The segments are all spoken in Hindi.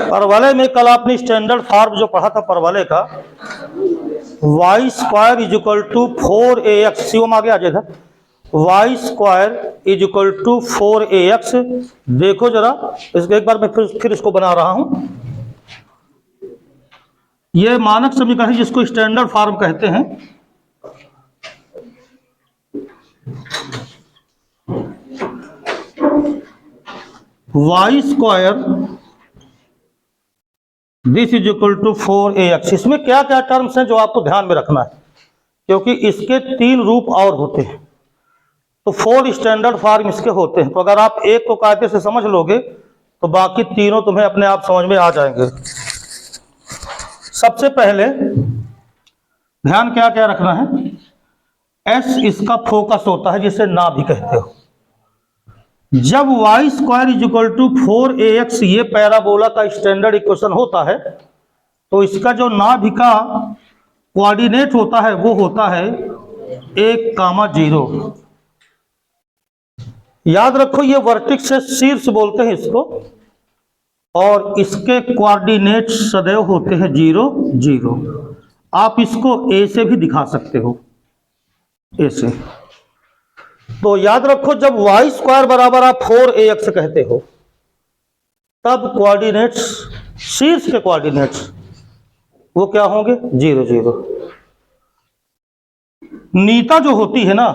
परवलय में कल आपने स्टैंडर्ड फॉर्म जो पढ़ा था परवलय का, y square is equal to 4ax, Shivam आगे आ जाएगा, y square is equal to 4ax। देखो जरा इसको एक बार मैं फिर इसको बना रहा हूं। यह मानक समीकरण है जिसको स्टैंडर्ड फॉर्म कहते हैं। Y square this is equal to 4ax। इसमें क्या क्या टर्म्स हैं जो आपको ध्यान में रखना है, क्योंकि इसके 3 रूप और होते हैं, तो 4 स्टैंडर्ड फॉर्म इसके होते हैं। तो अगर आप एक को कायदे से समझ लोगे तो बाकी तीनों तुम्हें अपने आप समझ में आ जाएंगे। सबसे पहले ध्यान क्या क्या रखना है, एस इसका फोकस होता है जिसे ना भी कहते हो। जब y square is equal to 4ax ये पैराबोला का स्टैंडर्ड इक्वेशन होता है, तो इसका जो नाभि का कोऑर्डिनेट होता है वो होता है 1,0। याद रखो ये वर्टेक्स से शीर्ष बोलते हैं इसको, और इसके कोऑर्डिनेट सदैव होते हैं 0, 0। आप इसको ए से भी दिखा सकते हो, ऐसे। तो याद रखो जब वाई स्क्वायर बराबर आप 4ax कहते हो, तब कोऑर्डिनेट्स, शीर्ष के कोऑर्डिनेट्स वो क्या होंगे, 0, 0। नीता जो होती है ना,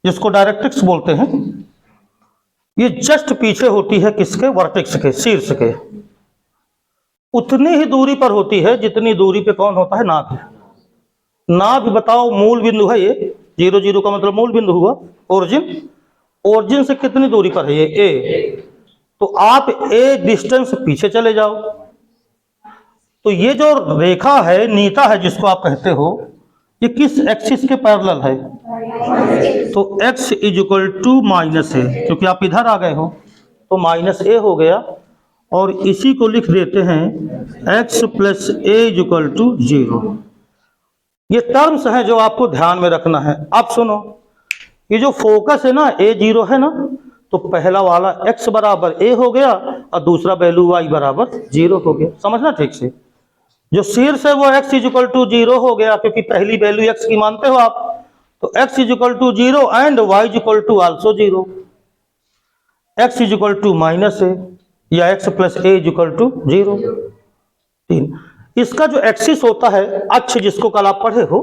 जिसको डायरेक्ट्रिक्स बोलते हैं, ये जस्ट पीछे होती है किसके, वर्टेक्स के, शीर्ष के। उतनी ही दूरी पर होती है जितनी दूरी पे कौन होता है, नाभि। नाभि बताओ मूल बिंदु है ये, 0, 0 का मतलब मूल बिंदु हुआ, ओरिजिन। ओरिजिन से कितनी दूरी पर है ये, ए। तो आप ए डिस्टेंस पीछे चले जाओ, तो ये जो रेखा है, नीता है जिसको आप कहते हो, ये किस एक्सिस के पैरेलल है, तो x is equal to minus है, क्योंकि आप इधर आ गए हो तो माइनस ए हो गया, और इसी को लिख देते हैं x plus a is equal to 0। ये टर्म्स हैं जो आपको ध्यान में रखना है। अब सुनो, ये जो फोकस है ना, a0 है ना, तो पहला वाला x बराबर a हो गया और दूसरा वैल्यू y बराबर 0 हो गया। समझना ठीक से, जो शीर्ष है वो x इज इक्वल टू 0 हो गया, क्योंकि पहली वैल्यू x की मानते हो आप, तो x is equal to 0 and y is equal to also 0। x is equal to minus है, या x plus a is equal to 0। 3 इसका जो एक्सिस होता है, अक्ष जिसको कल आप पढ़े हो,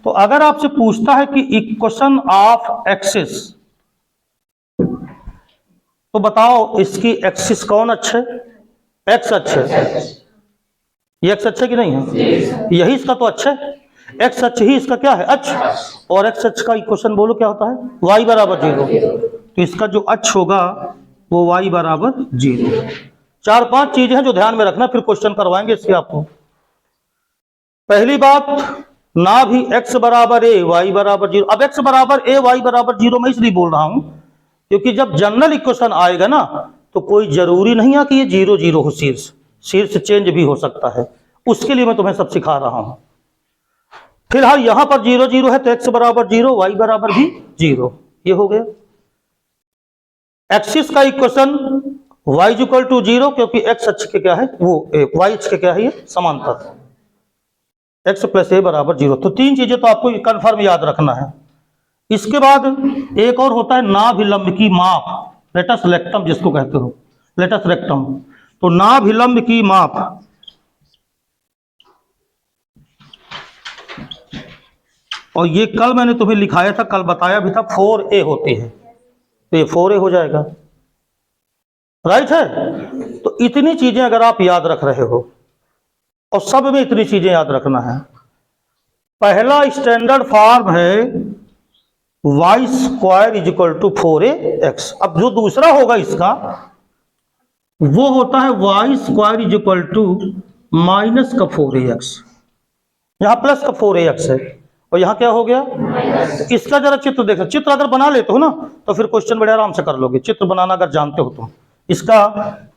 तो अगर आपसे पूछता है कि इक्वेशन ऑफ एक्सिस, तो बताओ इसकी एक्सिस कौन अच्छा है, एक्स अच्छा है। ये एक्स अच्छा कि नहीं है, यही इसका तो अच्छा है, एक्स अक्ष ही इसका क्या है, अक्ष। और एक्स अक्ष का इक्वेशन बोलो क्या होता है, y बराबर 0। तो इसका जो अक्ष होगा वो y बराबर 0। 4-5 चीजें हैं जो ध्यान में रखना, फिर क्वेश्चन करवाएंगे इसके आपको। पहली बात, ना भी x बराबर a y बराबर 0। अब x बराबर a y बराबर 0 मैं इसलिए बोल रहा हूं क्योंकि जब जनरल इक्वेशन आएगा ना, तो कोई जरूरी नहीं है कि ये 0, 0 हो, शीर्ष चेंज भी हो सकता है। उसके लिए मैं तुम्हें सब सिखा रहा हूं। फिलहाल यहां पर 0, 0 है, तो x बराबर 0 y बराबर भी 0, ये हो गया। एक्सिस का equation y is equal to 0, क्योंकि x अक्ष के क्या है वो y अक्ष के क्या है, ये समांतर, x प्लस ए बराबर 0। तो 3 चीजें तो आपको कंफर्म याद रखना है। इसके बाद एक और होता है नाभिलंब की माप, लेटस रेक्टम जिसको कहते हो, लेटस रेक्टम। तो नाभिलंब की माप, और ये कल मैंने तुम्हें लिखाया था, कल बताया भी था, 4a होती है, तो ये 4a हो जाएगा, राइट है। तो इतनी चीजें अगर आप याद रख रहे हो, और सब में इतनी चीजें याद रखना है। पहला स्टैंडर्ड फॉर्म है y square is equal to 4ax। अब जो दूसरा होगा इसका, वो होता है y square is equal to minus का 4ax। यहां प्लस का 4ax है और यहां क्या हो गया, इसका जरा चित्र देखो। चित्र अगर बना लेते हो ना, तो फिर क्वेश्चन बड़े आराम से कर लोगे, चित्र बनाना अगर जानते हो तुम। इसका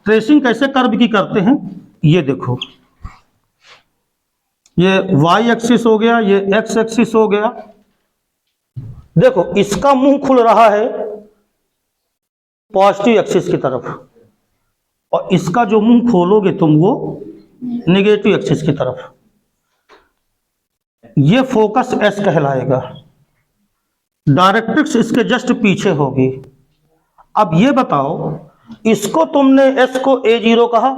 ट्रेसिंग कैसे कर्व की करते हैं, ये देखो, ये y एक्सिस हो गया, ये x एक्सिस हो गया। देखो इसका मुंह खुल रहा है पॉजिटिव एक्सिस की तरफ, और इसका जो मुंह खोलोगे तुम वो नेगेटिव एक्सिस की तरफ, ये फोकस एस कहलाएगा। डायरेक्ट्रिक्स इसके जस्ट पीछे होगी। अब ये बताओ, इसको तुमने एस को A0 कहा,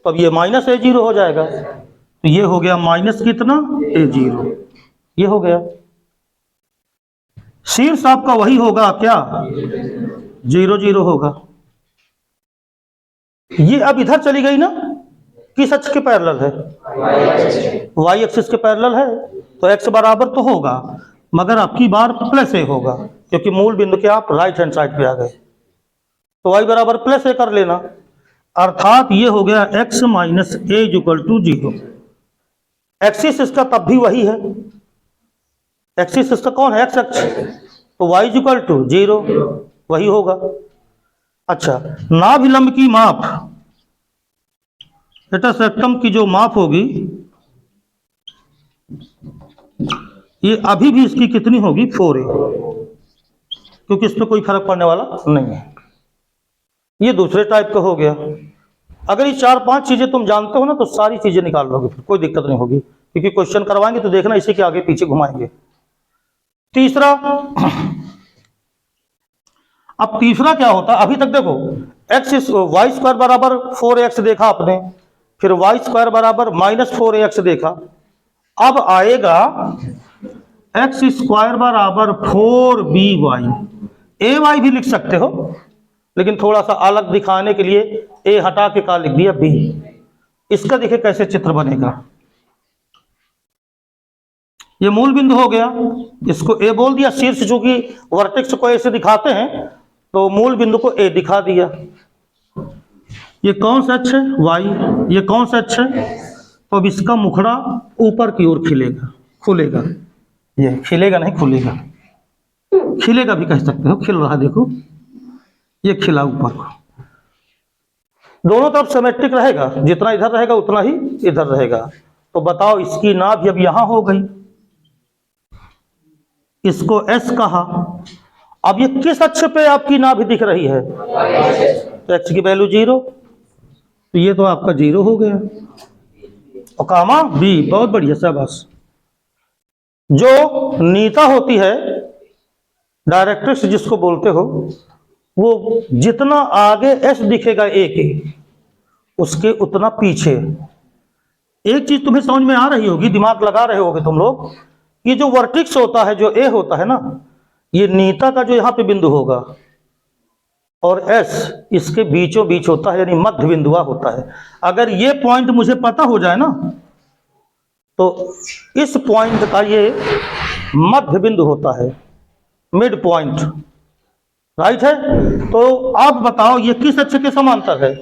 तो अब ये माइनस A0 हो जाएगा, तो ये हो गया माइनस कितना A0, ये हो गया। शीर्ष आपका वही होगा क्या, 0 0 होगा। ये अब इधर चली गई ना, किस अक्ष के पैरेलल है, y एक्सिस के पैरेलल है, तो x बराबर तो होगा, मगर आपकी बार प्लस ए होगा, क्योंकि मूल बिंदु के आप राइट हैंड साइड पे आ गए, तो y बराबर प्लस ए कर लेना, अर्थात ये हो गया x minus a equal to 0। Axis इसका तब भी वही है, एक्सिस इसका कौन है, x अक्ष, तो y इक्वल टू 0 वही होगा। अच्छा, नाभिलंब की माप, इंटरसेक्टम की जो माप होगी, ये अभी भी इसकी कितनी होगी 4a, क्योंकि इस पर कोई फर्क पड़ने वाला नहीं है। ये दूसरे टाइप का हो गया। अगर ये 4-5 चीजें तुम जानते हो ना, तो सारी चीजें निकाल लोगे, फिर कोई दिक्कत नहीं होगी, क्योंकि क्वेश्चन करवाएंगे तो देखना इसी के आगे पीछे घुमाएंगे। तीसरा, अब तीसरा क्या होता है, अभी तक देखो एक्स वाई स्क्वायर बराबर 4x देखा आपने, फिर वाई स्क्वायर बराबर माइनस 4ax देखा, अब आएगा एक्स स्क्वायर बराबर 4by। ay भी लिख सकते हो, लेकिन थोड़ा सा अलग दिखाने के लिए a हटा के क्या लिख दिया b। इसका देखिए कैसे चित्र बनेगा, ये मूल बिंदु हो गया, इसको a बोल दिया, शीर्ष चूंकि वर्टेक्स को ऐसे दिखाते हैं तो मूल बिंदु को a दिखा दिया। ये कौन सा अक्ष है, y, ये कौन सा अक्ष है, तो अब इसका मुखड़ा ऊपर की ओर खिलेगा, खुलेगा, ये खिलेगा नहीं खुलेगा, खिलेगा भी कह सकते हो, खिल रहा देखो, ये खिला ऊपर को, दोनों तरफ सिमेट्रिक रहेगा, जितना इधर रहेगा उतना ही इधर रहेगा। तो बताओ, इसकी नाभ अब यहां हो गई, इसको S कहा, अब ये किस अक्ष पे आपकी नाभि दिख रही है, तो x की वैल्यू 0, तो ये तो आपका 0 हो गया, और कामा b, बहुत बढ़िया शाबाश। जो नीता होती है, डायरेक्ट्रिक्स जिसको बोलते हो, वो जितना आगे S दिखेगा a के, उसके उतना पीछे। एक चीज तुम्हें समझ में आ रही होगी, दिमाग लगा रहे होगे तुम लोग, ये जो वर्टेक्स होता है, जो a होता है ना, ये नीता का जो यहाँ पे बिंदु होगा, और S इसके बीचों बीच होता है, यानी मध्य बिंदुआ होता है। अगर ये पॉइंट मुझे पता हो जाए ना, तो इस पॉइंट का ये मध्य बिंदु होता है, मिड पॉइंट, राइट है। तो आप बताओ, ये किस अक्ष के समांतर है,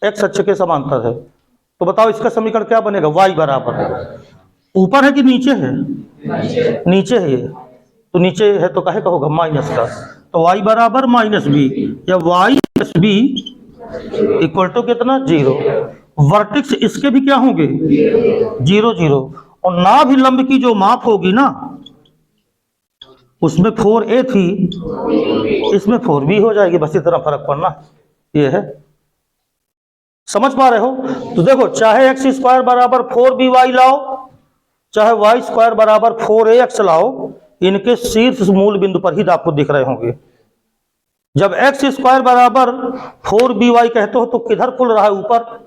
x अक्ष के समांतर है, तो बताओ इसका समीकरण क्या बनेगा, y बराबर, ऊपर है कि नीचे है, नीचे है ये, तो नीचे है तो काहे का होगा माइनस का, तो y बराबर माइनस बी, या y plus b equal to कितना 0। वर्टेक्स इसके भी क्या होंगे 0 0, और नाभिलंब की जो माप होगी ना, उसमें 4a थी, इसमें 4b हो जाएगी, बस इतना फर्क पड़ना ये है। समझ पा रहे हो। तो देखो, चाहे एक्स स्क्वायर बराबर 4by लाओ, चाहे वाई स्क्वायर बराबर 4ax लाओ, इनके शीर्ष मूल बिंदु पर ही आपको दिख रहे होंगे। जब एक्स स्क्वायर बराबर 4by कहते हो तो किधर खुल रहा है, ऊपर,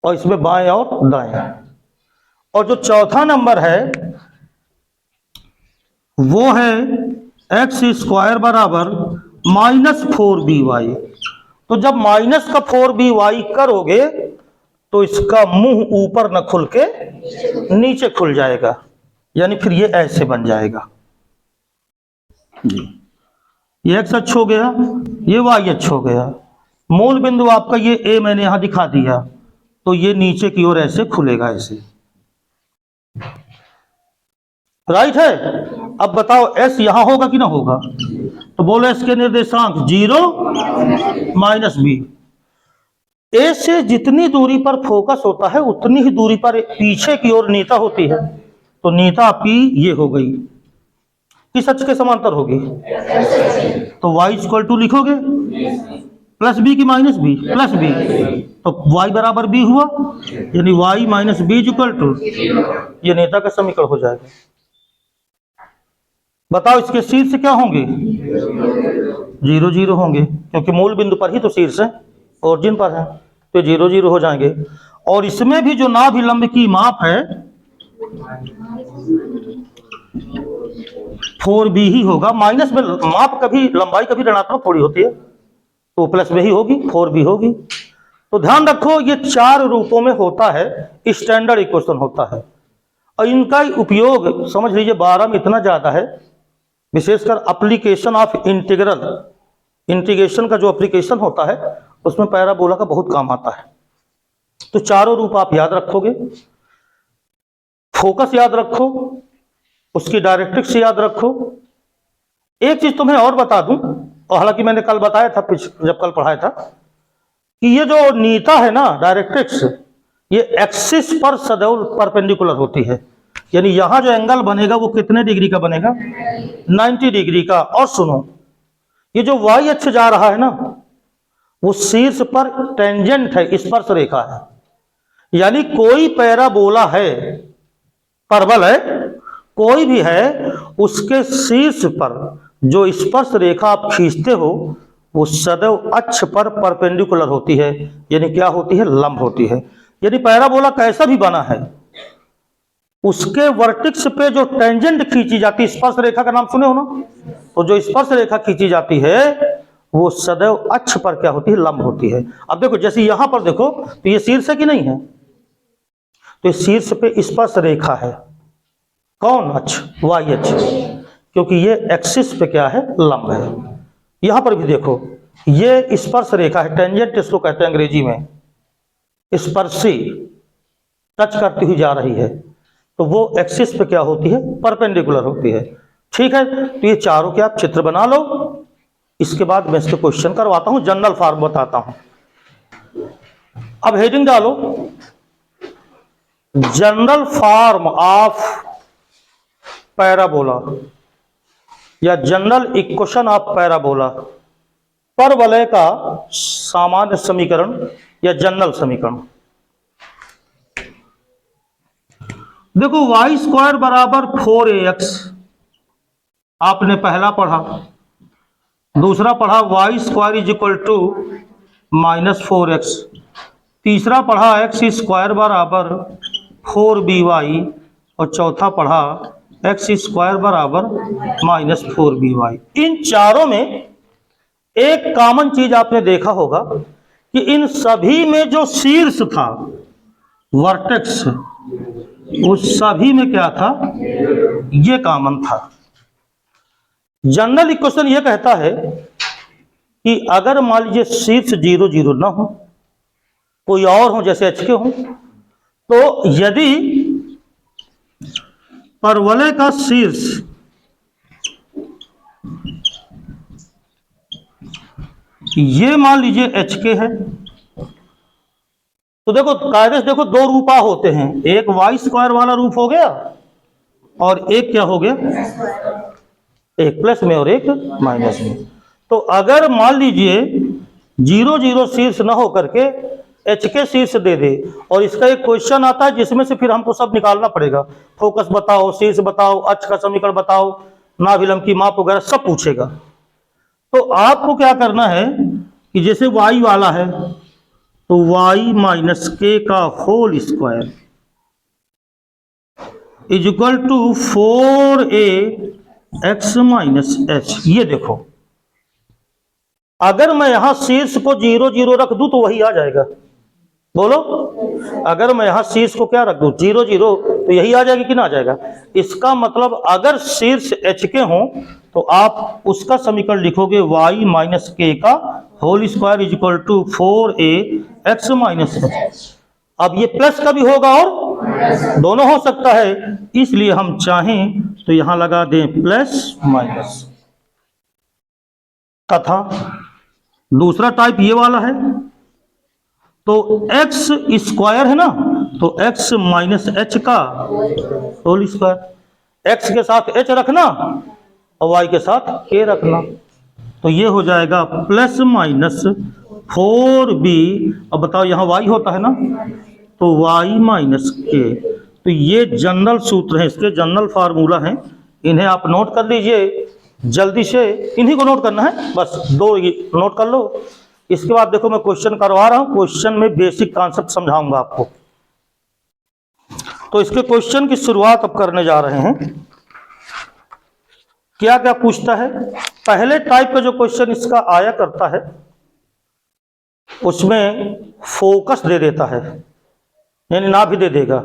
और इसमें बाएं और दाएं। और जो चौथा नंबर है वो है एक्स स्क्वायर बराबर माइनस 4by। तो जब माइनस का 4by करोगे तो इसका मुंह ऊपर न खुल के नीचे खुल जाएगा, यानी फिर ये ऐसे बन जाएगा जी। ये एक्स अक्ष हो गया, ये वाई अक्ष हो गया, मूल बिंदु आपका ये ए मैंने यहां दिखा दिया, तो ये नीचे की ओर ऐसे खुलेगा, ऐसे, राइट है। अब बताओ एस यहां होगा कि ना होगा, तो बोलो एस के निर्देशांक 0 माइनस बी। ए से जितनी दूरी पर फोकस होता है उतनी ही दूरी पर पीछे की ओर नीता होती है, तो नीता आपकी ये हो गई, किस अक्ष के समांतर होगी, तो y इक्वल टू लिखोगे प्लस बी की माइनस बी, प्लस बी, तो y बराबर बी हुआ, यानी y minus b is equal to, ये नेता का समीकरण हो जाएगा। बताओ इसके शीर्ष क्या होंगे? 0 0 होंगे, क्योंकि मूल बिंदु पर ही तो शीर्ष है, ओरिजिन पर है, तो 0 0 हो जाएंगे। और इसमें भी जो नाभिलंब की माप है 4b ही होगा। माइनस में माप कभी, लंबाई कभी ऋणात्मक थोड़ी होती है, तो प्लस में ही होगी, 4b होगी। तो ध्यान रखो ये 4 रूपों में होता है, स्टैंडर्ड इक्वेशन होता है, और इनका उपयोग समझ लीजिए 12 में इतना ज्यादा है, विशेषकर एप्लीकेशन ऑफ इंटीग्रल, इंटीग्रेशन का जो एप्लीकेशन होता है उसमें पैराबोला का बहुत काम आता है। तो चारों रूप आप याद रखोगे, फोकस याद रखो, उसकी डायरेक्ट्रिक्स याद रखो। एक चीज तुम्हें और बता दूं, और हालांकि मैंने कल बताया था, जब कल पढ़ाया था, कि ये जो नीता है ना डायरेक्ट्रिक्स, ये एक्सिस पर सदैव परपेंडिकुलर होती है, यानी यहां जो एंगल बनेगा वो कितने डिग्री का बनेगा? 90 डिग्री का। और सुनो, ये जो वाई अक्ष जा रहा है ना, वो शीर्ष पर टेंजेंट है, स्पर्श रेखा है, यानी कोई पैराबोला है, परवल है, कोई भी है, उसके शीर्ष पर जो स्पर्श रेखा आप खींचते हो वो सदैव अक्ष पर परपेंडिकुलर होती है, यानी क्या होती है? लंब होती है। यानी पैराबोला कैसा भी बना है, उसके वर्टिक्स पे जो टेंजेंट खींची जाती है, स्पर्श रेखा का नाम सुने हो ना, तो जो स्पर्श रेखा खींची जाती है वो सदैव अक्ष पर क्या होती है? लंब होती है। अब देखो, जैसे यहां पर देखो तो ये शीर्ष है कि नहीं है? तो शीर्ष पे स्पर्श रेखा है, कौन? अक्ष, वाई अक्ष, क्योंकि ये एक्सिस पे क्या है? लंब है। यहां पर भी देखो, ये स्पर्श रेखा है, टेंजेंट इसको कहते हैं अंग्रेजी में, स्पर्शी, टच करती हुई जा रही है, तो वो एक्सिस पे क्या होती है? परपेंडिकुलर होती है। ठीक है, तो ये चारों के आप चित्र बना लो, इसके बाद मैं इसके क्वेश्चन करवाता हूं, जनरल फॉर्म बताता हूं। अब हेडिंग डालो, जनरल फॉर्म ऑफ पैराबोला या जनरल इक्वेशन ऑफ पैराबोला, परवलय का सामान्य समीकरण या जनरल समीकरण। देखो, वाई स्क्वायर बराबर 4ax आपने पहला पढ़ा, दूसरा पढ़ा y square is equal to -4x, तीसरा पढ़ा एक्स स्क्वायर बराबर 4by, और चौथा पढ़ा एक्स स्क्वायर बराबर -4by। इन चारों में एक कॉमन चीज आपने देखा होगा कि इन सभी में जो शीर्ष था, वर्टेक्स, उस सभी में क्या था? ये कॉमन था। जनरल इक्वेशन ये कहता है कि अगर मान लीजिए शीर्ष 0 0 ना हो, कोई और हो, जैसे एच के हो, तो यदि परवलय का शीर्ष ये मान लीजिए एच के है, तो देखो कायदे से देखो, दो रूपा होते हैं, एक वाई स्क्वायर वाला रूप हो गया और एक क्या हो गया? एक प्लस में और एक माइनस में। तो अगर मान लीजिए 0 0 शीर्ष ना हो करके एच के शीर्ष दे दे, और इसका एक क्वेश्चन आता है जिसमें से फिर हमको सब निकालना पड़ेगा, फोकस बताओ, शीर्ष बताओ, अक्ष का समीकरण बताओ, नाभिलंब की माप वगैरह सब पूछेगा। तो आपको क्या करना है कि जैसे वाई वाला है तो वाई माइनस के का whole square is equal to 4ax minus h. ये देखो, अगर मैं यहां शीर्ष को 0 0 रख दूं तो वही आ जाएगा। बोलो, अगर मैं यहां शीर्ष को क्या रख दूं? 0 0, तो यही आ जाएगी कि ना आ जाएगा? इसका मतलब अगर शीर्ष एच के हो तो आप उसका समीकरण लिखोगे y माइनस के का whole square is equal to 4ax minus h. अब ये प्लस का भी होगा और दोनों हो सकता है, इसलिए हम चाहें तो यहां लगा दें प्लस माइनस। तथा दूसरा टाइप ये वाला है, तो एक्स स्क्वायर है ना, तो x माइनस एच का होल स्क्वायर, x के साथ h रखना और y के साथ k रखना, तो ये हो जाएगा प्लस माइनस 4b। अब बताओ यहाँ y होता है ना, तो y माइनस के। तो ये जनरल सूत्र है, इसके जनरल फार्मूला हैं, इन्हें आप नोट कर लीजिए जल्दी से, इन्हीं को नोट करना है बस, दो नोट कर लो। इसके बाद देखो मैं क्वेश्चन करवा रहा हूं, क्वेश्चन में बेसिक कॉन्सेप्ट समझाऊंगा आपको। तो इसके क्वेश्चन की शुरुआत अब करने जा रहे हैं। क्या क्या पूछता है? पहले टाइप का जो क्वेश्चन इसका आया करता है उसमें फोकस दे देता है, यानी ना भी दे देगा,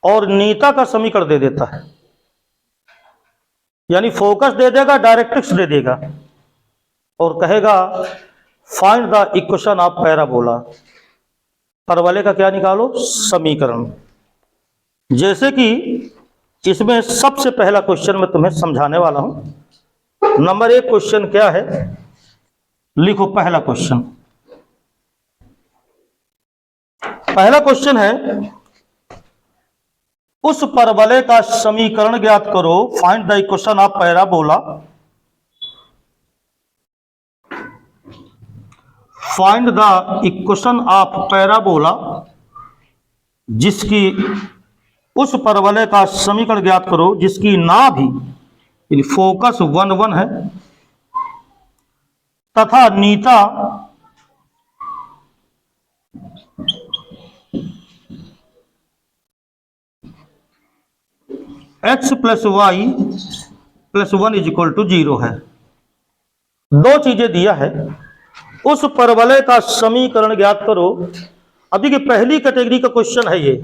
और नीता का समीकरण दे देता है, यानी फोकस दे देगा, डायरेक्ट्रिक्स दे देगा, और कहेगा find the equation of parabola, परवलय का क्या निकालो, समीकरण। जैसे कि इसमें सबसे पहला क्वेश्चन मैं तुम्हें समझाने वाला हूं। नंबर 1 क्वेश्चन क्या है, लिखो पहला क्वेश्चन। पहला क्वेश्चन है, उस परवलय का समीकरण ज्ञात करो, find the equation of parabola. Find the equation of parabola, जिसकी, उस परवलय का समीकरण ज्ञात करो जिसकी नाभि यानी फोकस 1 1 है तथा नीता x plus y plus 1 is equal to 0 है। दो चीजें दिया है, उस परवलय का समीकरण ज्ञात करो। अब देखिए पहली कैटेगरी का क्वेश्चन है ये।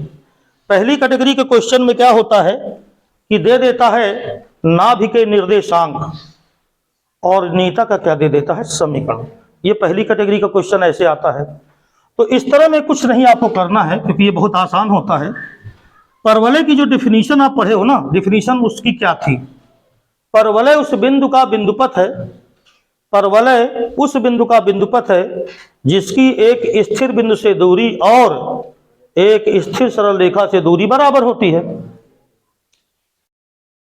पहली कैटेगरी के क्वेश्चन में क्या होता है कि दे देता है नाभि के निर्देशांक और नीता का क्या दे देता है, समीकरण। ये पहली कैटेगरी का क्वेश्चन ऐसे आता है। तो इस तरह में कुछ नहीं आपको करना है, क्योंकि ये बहुत आसान होता है। परवलय की जो डिफिनीशन आप पढ़े हो ना, डिफिनीशन उसकी क्या थी? परवलय उस बिंदु का बिंदुपथ है, परवलय उस बिंदु का बिंदुपथ है जिसकी एक स्थिर बिंदु से दूरी और एक स्थिर सरल रेखा से दूरी बराबर होती है।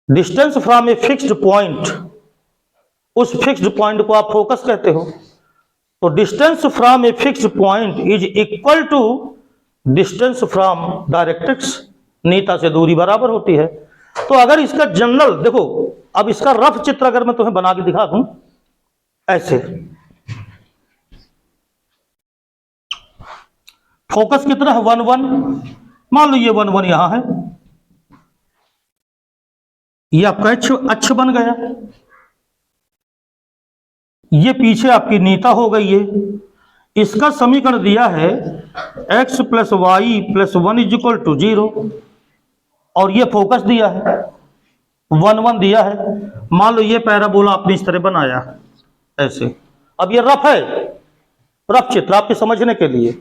Distance from a fixed point, उस फिक्स्ड पॉइंट को आप फोकस कहते हो। तो distance from a fixed point is equal to distance from directrix, नीता से दूरी बराबर होती है। तो अगर इसका जनरल देखो, अब इसका रफ चित्र अगर मैं तुम्हें बना के दिखा दूं ऐसे, फोकस कितना है 1 1, मान लो ये 1 1 यहां है, ये आपका अक्ष बन गया, ये पीछे आपकी नीता हो गई है। इसका समीकरण दिया है x plus y plus 1 is equal to 0, और ये फोकस दिया है 1 1 दिया है। मान लो ये पैराबोला आपने इस तरह बनाया ऐसे। अब ये रफ है, रफ चित्र आपके समझने के लिए।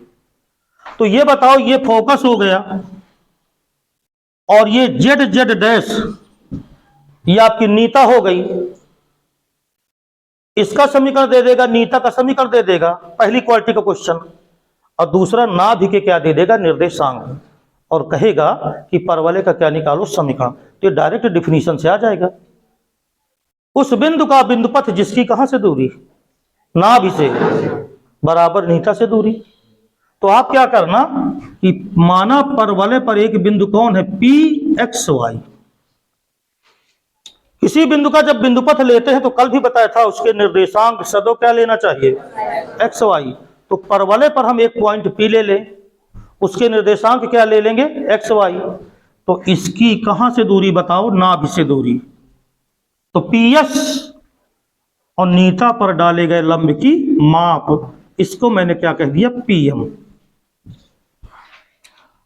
तो ये बताओ, ये फोकस हो गया और ये जेड जेड डैश ये आपकी नीता हो गई। इसका समीकरण दे देगा, नीता का समीकरण दे देगा, पहली क्वालिटी का क्वेश्चन। और दूसरा नाभि के क्या दे देगा, निर्देशांक, और कहेगा कि परवलय का क्या निकालो, समीकरण। तो ये डायरेक्ट डिफिनीशन से आ जाएगा। उस बिंदु का बिंदुपथ जिसकी कहां से दूरी, नाभि से बराबर नीता से दूरी। तो आप क्या करना कि माना परवलय पर एक बिंदु कौन है, पी एक्स वाई। किसी बिंदु का जब बिंदुपथ लेते हैं तो कल भी बताया था उसके निर्देशांक सदो क्या लेना चाहिए, एक्स वाई। तो परवलय पर हम एक पॉइंट पी ले लें, उसके निर्देशांक क्या ले लेंगे, एक्स वाई। तो इसकी कहां से दूरी बताओ, नाभि से दूरी। तो पी एस और नीता पर डाले गए लंब की माप, इसको मैंने क्या कह दिया, पीएम।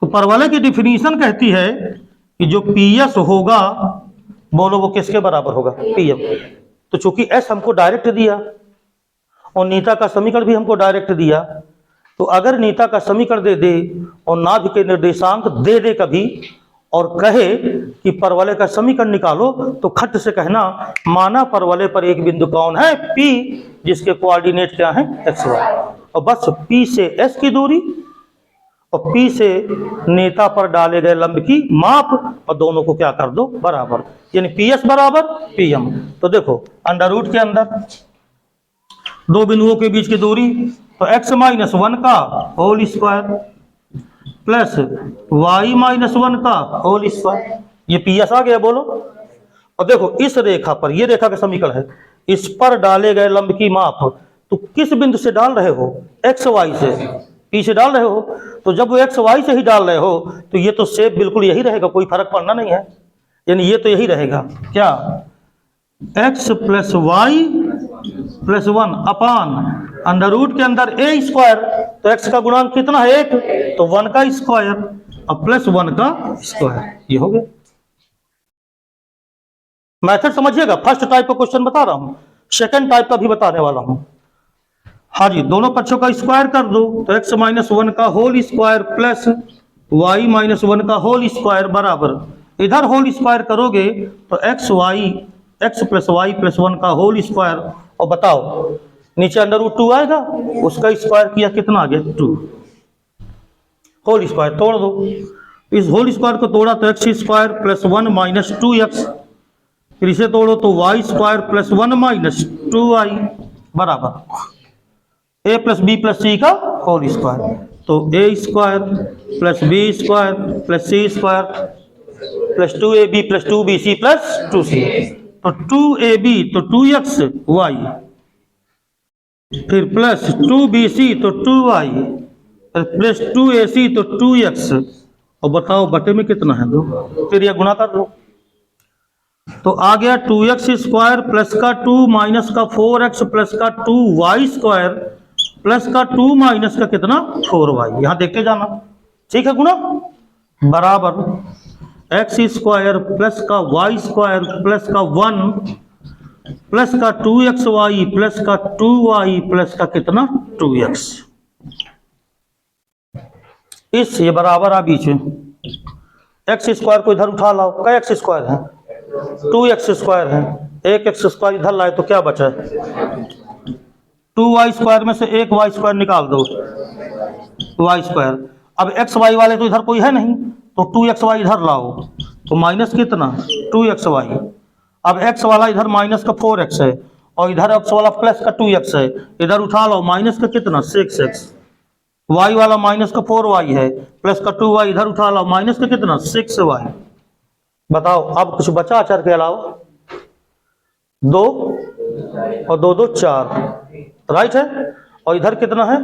तो परवलय की डिफिनीशन कहती है कि जो पीएस होगा, बोलो वो किसके बराबर होगा, पीएम। तो चूंकि एस हमको डायरेक्ट दिया और नीता का समीकरण भी हमको डायरेक्ट दिया, तो अगर नीता का समीकरण दे दे और नाभि के निर्देशांक दे दे कभी, और कहे कि परवलय का समीकरण निकालो, तो खट से कहना माना परवलय पर एक बिंदु कौन है, पी, जिसके कोऑर्डिनेट क्या है, एक्स वाई। और बस पी से एस की दूरी और पी से नेता पर डाले गए लंब की माप, और दोनों को क्या कर दो, बराबर, यानी पी एस बराबर पी एम। तो देखो अंडर रूट के अंदर दो बिंदुओं के बीच की दूरी, तो x माइनस 1 का whole square plus y minus 1 का होल स्क्वायर। ये पीएस आ गया, बोलो। और देखो इस रेखा पर, ये रेखा का समीकरण है, इस पर डाले गए लंब की माप तो किस बिंदु से डाल रहे हो? एक्स वाई से, पी से डाल रहे हो। तो जब वो एक्स वाई से ही डाल रहे हो तो ये तो शेप बिल्कुल यही रहेगा, कोई फर्क पड़ना नहीं है, यानी ये तो यही रहेगा। क्या? X plus y plus 1 upon under root के अंदर ए स्क्वायर, तो एक्स का गुणांक कितना है? 1, तो 1 का स्क्वायर और प्लस 1 का स्क्वायर, ये हो गया। मेथड समझिएगा, फर्स्ट टाइप का क्वेश्चन बता रहा हूं, सेकंड टाइप का भी बताने वाला हूं। हाँ जी, दोनों पक्षों का स्क्वायर कर दो, तो एक्स माइनस 1 का whole square plus y minus 1 का होल स्क्वायर बराबर, इधर होल स्क्वायर करोगे तो एक्स प्लस वाई प्लस 1 का होल स्क्वायर, और बताओ नीचे अंडर रूट 2 आएगा, उसका स्क्वायर किया कितना आ गया? 2। होल स्क्वायर तोड़ दो, इस होल स्क्वायर को तोड़ा तो x square plus 1 minus 2x, फिर इसे तोड़ो तो Y square plus 1 minus 2y बराबर A plus B plus C का होल स्क्वायर, तो A square plus B square plus C square plus 2ab plus 2bc plus 2c, तो 2ab तो 2xy, फिर प्लस 2bc तो 2y, प्लस 2ac तो 2x, और बताओ बटे में कितना है? 2, फिर यह गुणा कर दो, तो आ गया 2x स्क्वायर प्लस का 2 माइनस का 4x प्लस का 2y स्क्वायर प्लस का 2 माइनस का कितना? 4y, यहां देखते जाना, ठीक है, गुणा बराबर एक्स स्क्वायर प्लस का वाई स्क्वायर प्लस का 1 प्लस का 2xy प्लस का 2y प्लस का कितना? 2x, इस ये बराबर आ बीच में, एक्स स्क्वायर को इधर उठा लाओ, क्या एक्स स्क्वायर है? 2x स्क्वायर है, एक एक्स स्क्वायर इधर लाए तो क्या बचा? 2y स्क्वायर में से एक y स्क्वायर निकाल दो, y स्क्वायर। अब एक्स वाई वाले तो इधर कोई है नहीं, तो 2xy इधर लाओ, तो माइनस कितना? 2xy। अब x वाला इधर माइनस का 4x है, और इधर x वाला प्लस का 2x है, इधर उठा लो, माइनस का कितना? 6x। y वाला माइनस का 4y है, प्लस का 2y इधर उठा लो, माइनस का कितना? 6y। बताओ अब कुछ बचा अचर के अलावा? 2 और 2 2 4, राइट है, और इधर कितना है?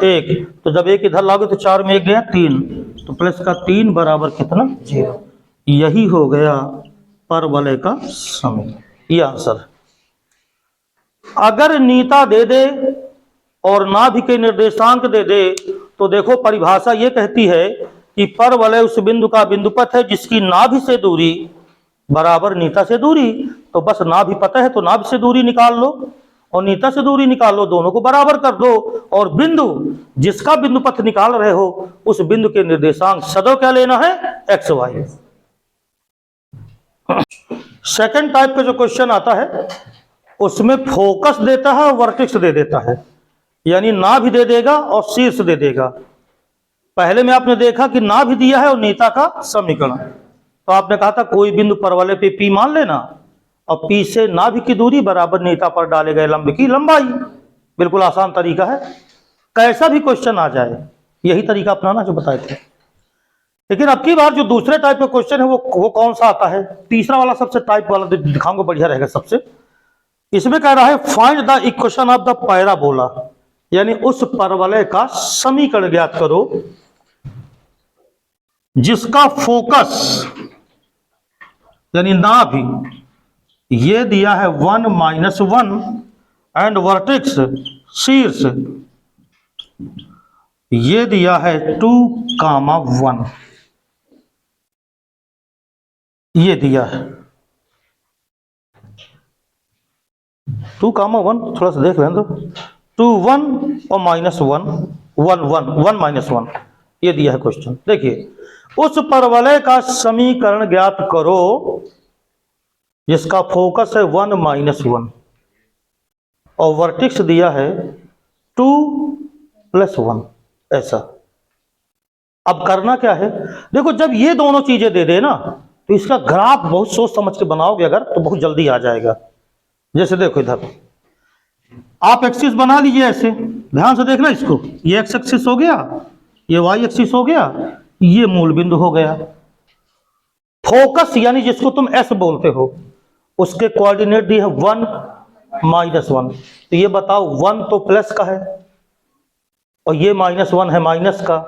1, तो जब 1 इधर लाओगे तो 4 में 1 गया 3, तो प्लस का 3 बराबर कितना? 0। यही हो गया परवलय का समीकरण, ये आंसर। अगर नीता दे दे और नाभि के निर्देशांक दे दे, तो देखो परिभाषा ये कहती है कि परवलय उस बिंदु का बिंदुपथ है जिसकी नाभि से दूरी बराबर नीता से दूरी, तो बस नाभि पता है तो नाभि से दूरी निकाल लो और नीता से दूरी निकाल लो, दोनों को बराबर कर दो, और बिंदु जिसका बिंदुपथ निकाल रहे हो उस बिंदु के निर्देशांक सदैव क्या लेना है? X Y. सेकंड टाइप का जो क्वेश्चन आता है उसमें फोकस देता है और वर्टेक्स दे देता है, यानी नाभि दे देगा और शीर्ष दे देगा। पहले में आपने देखा कि नाभि दिया है और नीता का समीकरण, तो आपने कहा था कोई बिंदु परवलय पे P मान लेना और P से नाभि की दूरी बराबर नीता पर डाले गए लंब की लंबाई। बिल्कुल आसान तरीका है, कैसा भी क्वेश्चन आ जाए यही तरीका अपनाना जो बताए थे। लेकिन अब की बार जो दूसरे टाइप का क्वेश्चन है वो कौन सा आता है? तीसरा वाला सबसे टाइप वाला दिखाऊंगा, बढ़िया रहेगा सबसे। इसमें कह रहा है find the equation of the parabola, यानी उस परवलय का समीकरण ज्ञात करो जिसका फोकस यानी नाभि ये दिया है 1 माइनस 1 एंड वर्टेक्स शीर्ष ये दिया है 2,1, ये दिया है 2,1, थोड़ा सा देख लें तो 2 1 और माइनस 1 1 1 1 माइनस 1, ये दिया है क्वेश्चन। देखिए उस परवलय का समीकरण ज्ञात करो जिसका फोकस है 1 माइनस 1 और वर्टेक्स दिया है 2 प्लस 1, ऐसा। अब करना क्या है? देखो जब ये दोनों चीजें दे दे ना तो इसका ग्राफ बहुत सोच समझ के बनाओगे अगर तो बहुत जल्दी आ जाएगा। जैसे देखो इधर आप एक्सिस बना लीजिए ऐसे, ध्यान से देखना इसको, ये एक्स एक्सिस हो गया, ये वाई एक्सिस हो गया, ये मूल बिंदु हो गया। फोकस यानी जिसको तुम एस बोलते हो, उसके कोऑर्डिनेट दिए है 1 -1। तो ये बताओ 1 तो प्लस का है और ये -1 है माइनस का,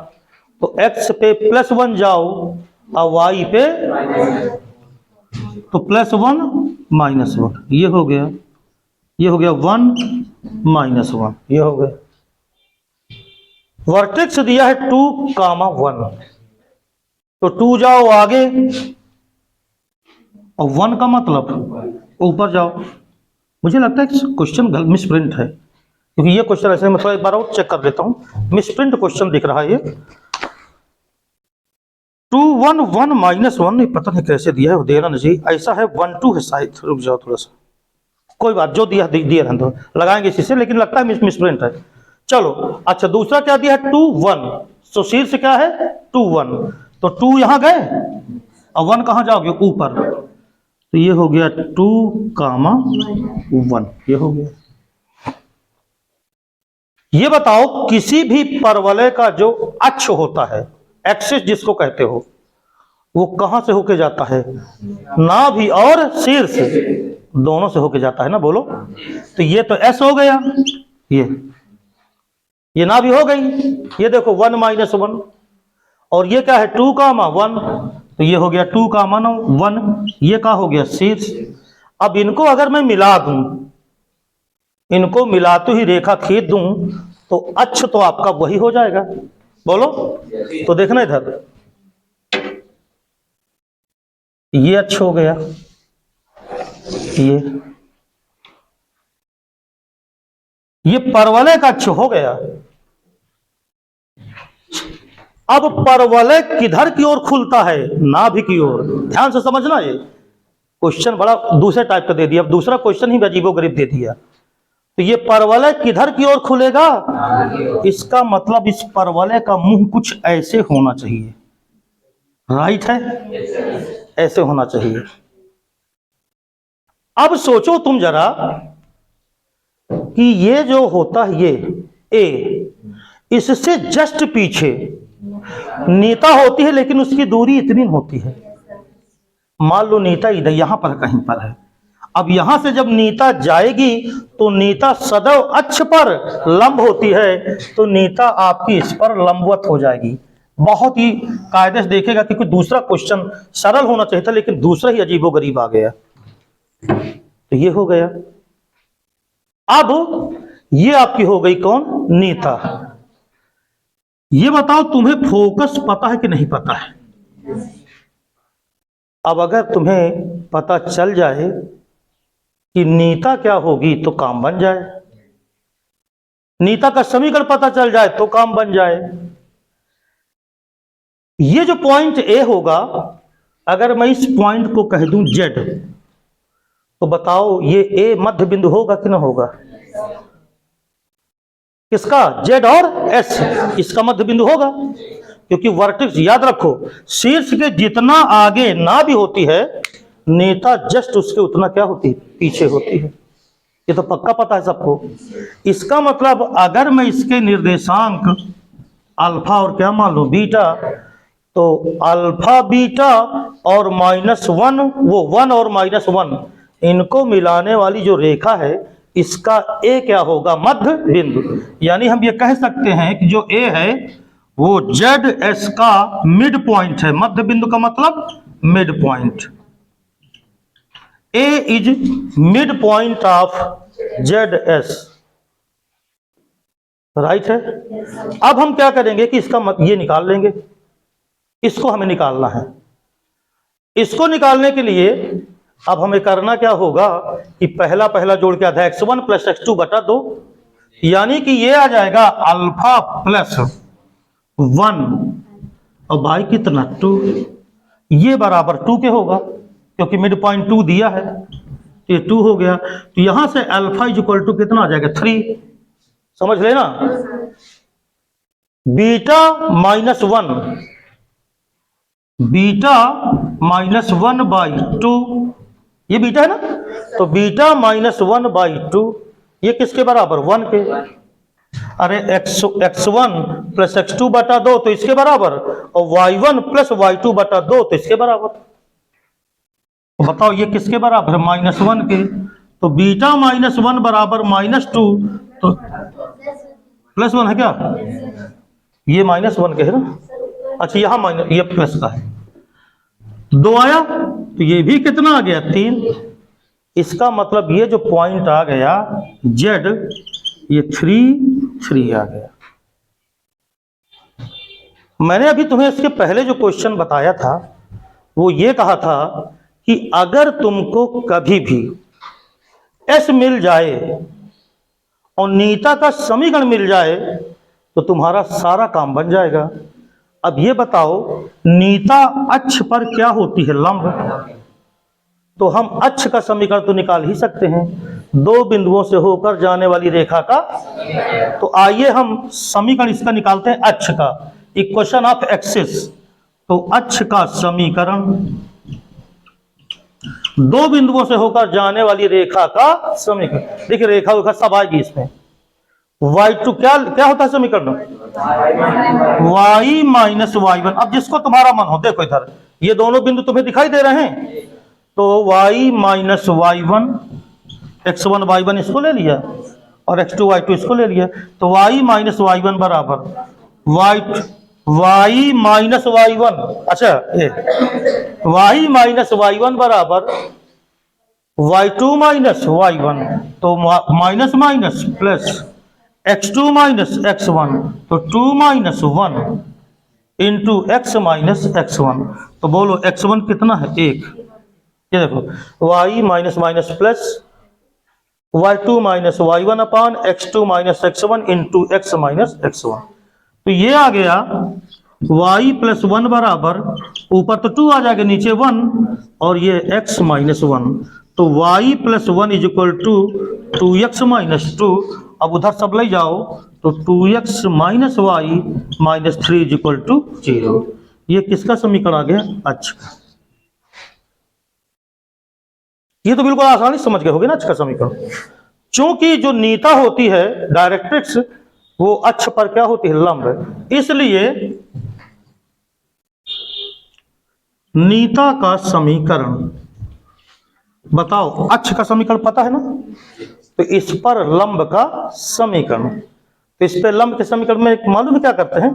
तो एक्स पे +1 जाओ और वाई पे तो +1 -1, ये हो गया, ये हो गया 1 -1, ये हो गया। वर्टेक्स दिया है 2, 1, तो 2 जाओ आगे और 1 का मतलब ऊपर जाओ। मुझे लगता है क्वेश्चन मिसप्रिंट है, क्योंकि ये क्वेश्चन ऐसे, मैं थोड़ा एक बार और चेक कर लेता हूं, मिसप्रिंट क्वेश्चन दिख रहा है ये। 2 1 1 -1, नहीं पता नहीं कैसे दिया है, वो देना नहीं चाहिए, ऐसा है 1 2 है शायद, रुक जाओ थोड़ा सा, कोई बात, जो दिया दिया रहने दो, लगाएंगे इसी से, लेकिन लगता है मिसप्रिंट है। चलो अच्छा, दूसरा क्या दिया है 2 1, तो शीर्ष क्या है 2 1, तो 2 यहां गए और 1 कहां जाओगे ऊपर, तो ये हो गया 2, 1, ये हो गया। ये बताओ किसी भी परवलय का जो अक्ष होता है, एक्सिस जिसको कहते हो, वो कहां से होके जाता है, नाभि और शीर्ष दोनों से होके जाता है ना, बोलो। तो ये तो एस हो गया, ये नाभि हो गई, ये देखो 1 -1, और ये क्या है 2, 1, तो ये हो गया 2, 1, ये क्या हो गया शीर्ष। अब इनको अगर मैं मिला दूं, इनको मिलाते ही रेखा खींच दूं, तो अक्ष तो आपका वही हो जाएगा, बोलो। तो देखना इधर, ये अक्ष हो गया, ये परवलय का अक्ष हो गया। अब परवलय किधर की ओर खुलता है, नाभि की ओर, ध्यान से समझना। ये क्वेश्चन बड़ा दूसरे टाइप का दे दिया, अब दूसरा क्वेश्चन ही अजीबोगरीब दे दिया। तो ये परवलय किधर की ओर खुलेगा, इसका मतलब इस परवलय का मुंह कुछ ऐसे होना चाहिए, राइट है, ऐसे होना चाहिए। अब सोचो तुम जरा कि ये जो होता है, ये ए, इससे जस्ट पीछे नीता होती है, लेकिन उसकी दूरी इतनी होती है, मान लो नीता इधर यहां पर कहीं पर है। अब यहां से जब नीता जाएगी तो नीता सदैव अक्ष पर लंब होती है, तो नीता आपकी इस पर लंबवत हो जाएगी। बहुत ही कायदे से देखेगा, क्योंकि दूसरा क्वेश्चन सरल होना चाहिए था, लेकिन दूसरा ही अजीबोगरीब आ गया। तो ये हो गया। अब ये आपकी हो गई कौन, नीता। ये बताओ तुम्हें फोकस पता है कि नहीं पता है। अब अगर तुम्हें पता चल जाए कि नीता क्या होगी तो काम बन जाए, नीता का समीकरण पता चल जाए तो काम बन जाए। ये जो पॉइंट ए होगा, अगर मैं इस पॉइंट को कह दूं जेड, तो बताओ ये ए मध्य बिंदु होगा कि ना होगा, किसका, जेड और एस, इसका मध्य बिंदु होगा, क्योंकि वर्टेक्स याद रखो, शीर्ष के जितना आगे ना भी होती है, नेता जस्ट उसके उतना क्या होती है, पीछे होती है। ये तो पक्का पता है सबको। इसका मतलब अगर मैं इसके निर्देशांक अल्फा और क्या मान लो बीटा, तो अल्फा बीटा और -1, वो 1 और -1, इनको मिलाने वाली जो रेखा है, इसका ए क्या होगा, मध्य बिंदु। यानी हम ये कह सकते हैं कि जो ए है वो जेड एस का मिड पॉइंट है। मध्य बिंदु का मतलब mid point. A is mid point of Z S, right है। अब हम क्या करेंगे कि इसका ये निकाल लेंगे, इसको हमें निकालना है। इसको निकालने के लिए अब हमें करना क्या होगा कि पहला पहला जोड़ के आधा x1 + x2 बटा 2, यानी कि ये आ जाएगा अल्फा + 1 और बाई कितना 2, ये बराबर 2 के होगा, क्योंकि मिड पॉइंट 2 दिया है, तो ये 2 हो गया। तो यहां से अल्फा = कितना आ जाएगा 3, समझ लेना। बीटा -1/2, ये बीटा है ना, तो बीटा -1/2, ये किसके बराबर 1 के। अरे x1 प्लस x2 बटा 2 तो इसके बराबर, और y1 प्लस y2 बटा 2 तो इसके बराबर। तो बताओ ये किसके बराबर है, -1 के। तो बीटा -1 बराबर -2, तो +1 है क्या, ये -1 के है ना। अच्छा यहाँ माइनस, ये प्लस का है। 2 आया तो ये भी कितना आ गया 3। इसका मतलब ये जो पॉइंट आ गया z, ये 3 आ गया। मैंने अभी तुम्हें इसके पहले जो क्वेश्चन बताया था वो ये कहा था कि अगर तुमको कभी भी s मिल जाए और नीता का समीकरण मिल जाए तो तुम्हारा सारा काम बन जाएगा। अब ये बताओ नीता अक्ष पर क्या होती है, लंब। तो हम अक्ष का समीकरण तो निकाल ही सकते हैं, 2 बिंदुओं से होकर जाने वाली रेखा का। तो आइए हम समीकरण इसका निकालते हैं, अक्ष का, इक्वेशन ऑफ एक्सिस। तो अक्ष का समीकरण 2 बिंदुओं से होकर जाने वाली रेखा का समीकरण। देखिए रेखा सब आएगी इसमें। y2 क्या होता है समीकरण, y माइनस y1। अब जिसको तुम्हारा मन हो, देखो इधर ये दोनों बिंदु तुम्हें दिखाई दे रहे हैं, तो y minus y1, x1 y1 इसको ले लिया और x2 y2 इसको ले लिया। तो y माइनस y1 बराबर y माइनस y1, अच्छा ये y माइनस y1 बराबर y2 माइनस y1। तो minus minus plus x2 minus x1, तो 2 minus 1 into x minus x1। तो बोलो x1 कितना है 1। ये देखो y minus minus plus y2 minus y1 अपान x2 minus x1 into x minus x1। तो ये आ गया y प्लस 1 बराबर, ऊपर तो 2 आ जाएगा नीचे 1, और ये x माइनस 1। तो y plus 1 is equal to 2x minus 2। अब उधर सब ले जाओ तो 2x minus y minus 3 is equal to 0। ये किसका समीकरण आ गया, अक्ष का। ये तो बिल्कुल आसानी समझ गए होगे ना अक्ष का समीकरण। क्योंकि जो नीता होती है डायरेक्ट्रिक्स, वो अक्ष पर क्या होती है, लंब। इसलिए नीता का समीकरण, बताओ अक्ष का समीकरण पता है ना, तो इस पर लंब का समीकरण। तो इस पे लंब के समीकरण में मालूम क्या करते हैं,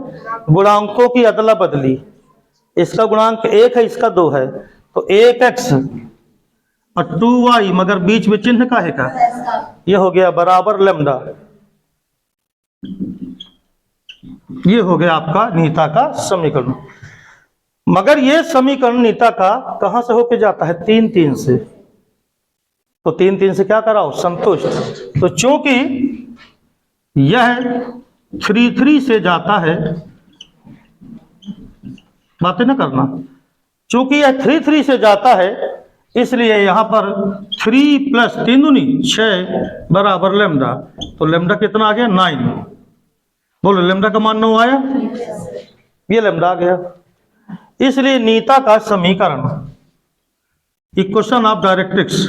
गुणांकों की अदला बदली। इसका गुणांक 1 है, इसका 2 है, तो 1x और 2y, मगर बीच में चिन्ह का है का, ये हो गया बराबर लैम्डा। ये हो गया आपका नीता का समीकरण। मगर ये समीकरण नीता का कहां से होके जाता है, 3 से। तो 3 से क्या कराओ, संतुष्ट। तो चूंकि यह 3 से जाता है, बातें ना करना, चूंकि यह 3 से जाता है, इसलिए यहां पर 3 प्लस 3 दूनी 6 बराबर लैम्डा। तो लैम्डा कितना आ गया, 9। बोलो लैम्डा का मान 9 आया, ये लैम्डा आ गया। इसलिए नीता का समीकरण, इक्वेशन ऑफ डायरेक्ट्रिक्स,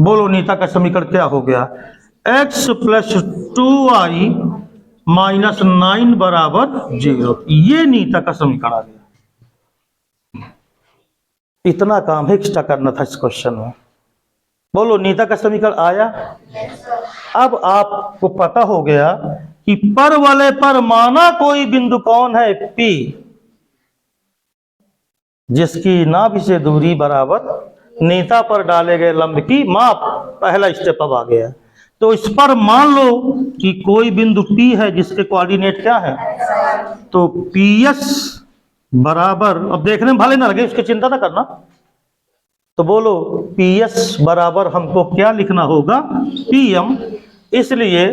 बोलो नीता का समीकरण क्या हो गया, x प्लस 2y माइनस 9 बराबर 0। ये नीता का समीकरण आ गया। इतना काम एक्स्ट्रा करना था इस क्वेश्चन में। बोलो नीता का समीकरण आया। अब आपको पता हो गया कि पर वाले पर माना कोई बिंदु कौन है, P, जिसकी नाभि से दूरी बराबर नीता पर डाले गए लंब की माप। पहला स्टेप अब आ गया। तो इस पर मान लो कि कोई बिंदु P है जिसके कोऑर्डिनेट क्या है, तो PS बराबर, अब देखने में भले ना लगे उसकी चिंता ना करना, तो बोलो PS बराबर हमको क्या लिखना होगा, PM। इसलिए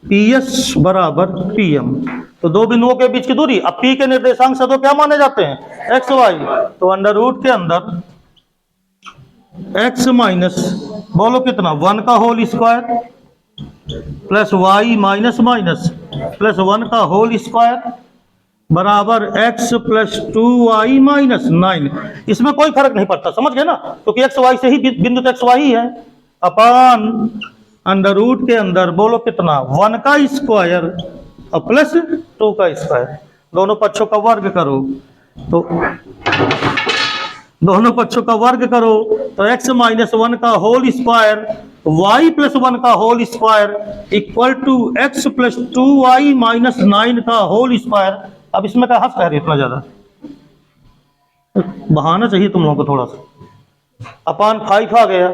PS बराबर PM। तो 2 बिंदुओं के बीच की दूरी, अब P के निर्देशांक सदो क्या माने जाते हैं, x y। तो अंडर रूट के अंदर x माइनस, बोलो कितना, 1 का whole square plus y minus minus plus 1 का होल स्क्वायर बराबर x प्लस 2y माइनस 9। इसमें कोई फर्क नहीं पड़ता, समझ गए ना, क्योंकि एक्स वाई से ही बिंदु तो एक्स वाई है। अपान अंडर रूट के अंदर बोलो कितना, 1 का स्क्वायर और प्लस 2 का स्क्वायर, दोनों पक्षों का वर्ग करो तो दोनों पक्षों का वर्ग करो तो x माइनस 1 का होल स्क्वायर y प्लस 1 का whole square equal to x plus 2y minus 9 का होल स्क्वायर। अब इसमें क्या हंस कह रही इतना ज्यादा, बहाना चाहिए तुम लोगों को थोड़ा सा। अपान 5 आ गया,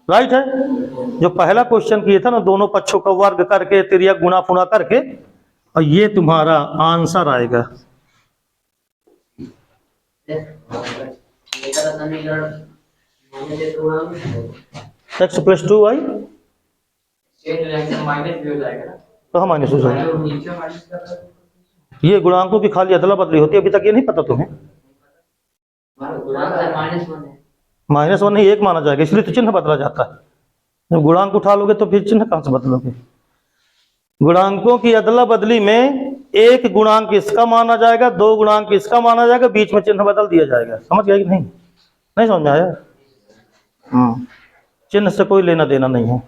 राइट है। जो पहला क्वेश्चन किए था ना, दोनों पक्षों का वर्ग करके तिर्यक गुणा फुणा करके, और ये तुम्हारा आंसर आएगा। एक्स प्लस 2y तो हम माइनस हो जाएगा। ये गुणांकों की खाली अदला बदली होती है, अभी तक ये नहीं पता तुम्हें? -1 नहीं, 1 माना जाएगा, इसलिए तो चिन्ह बदला जाता है। जब गुणांक उठा लोगे तो फिर चिन्ह कहां से बदलोगे? गुणांकों की अदला बदली में एक गुणांक इसका माना जाएगा, 2 गुणांक इसका माना जाएगा, बीच में चिन्ह बदल दिया जाएगा। समझ गया कि नहीं? नहीं समझ में आया? चिन्ह से कोई लेना देना नहीं है।